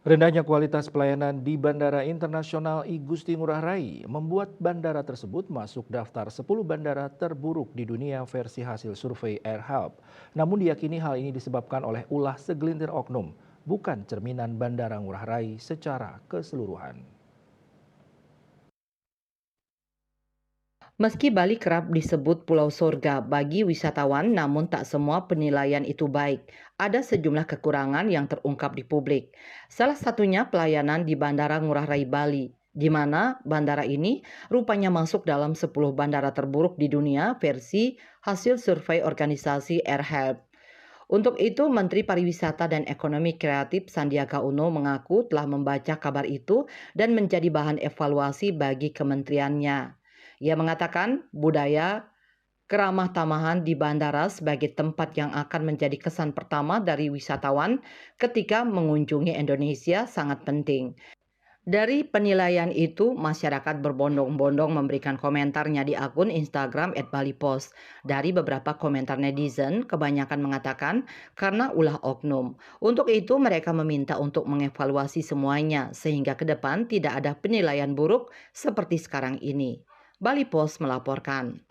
Rendahnya kualitas pelayanan di Bandara Internasional I Gusti Ngurah Rai membuat bandara tersebut masuk daftar 10 bandara terburuk di dunia versi hasil survei AirHelp. Namun diyakini hal ini disebabkan oleh ulah segelintir oknum, bukan cerminan Bandara Ngurah Rai secara keseluruhan. Meski Bali kerap disebut pulau surga bagi wisatawan, namun tak semua penilaian itu baik. Ada sejumlah kekurangan yang terungkap di publik. Salah satunya pelayanan di Bandara Ngurah Rai Bali, di mana bandara ini rupanya masuk dalam 10 bandara terburuk di dunia versi hasil survei organisasi AirHelp. Untuk itu, Menteri Pariwisata dan Ekonomi Kreatif Sandiaga Uno mengaku telah membaca kabar itu dan menjadi bahan evaluasi bagi kementeriannya. Ia mengatakan budaya keramah tamahan di bandara sebagai tempat yang akan menjadi kesan pertama dari wisatawan ketika mengunjungi Indonesia sangat penting. Dari penilaian itu, masyarakat berbondong-bondong memberikan komentarnya di akun Instagram @balipos. Dari beberapa komentar netizen, kebanyakan mengatakan karena ulah oknum. Untuk itu, mereka meminta untuk mengevaluasi semuanya sehingga ke depan tidak ada penilaian buruk seperti sekarang ini. Bali Post melaporkan.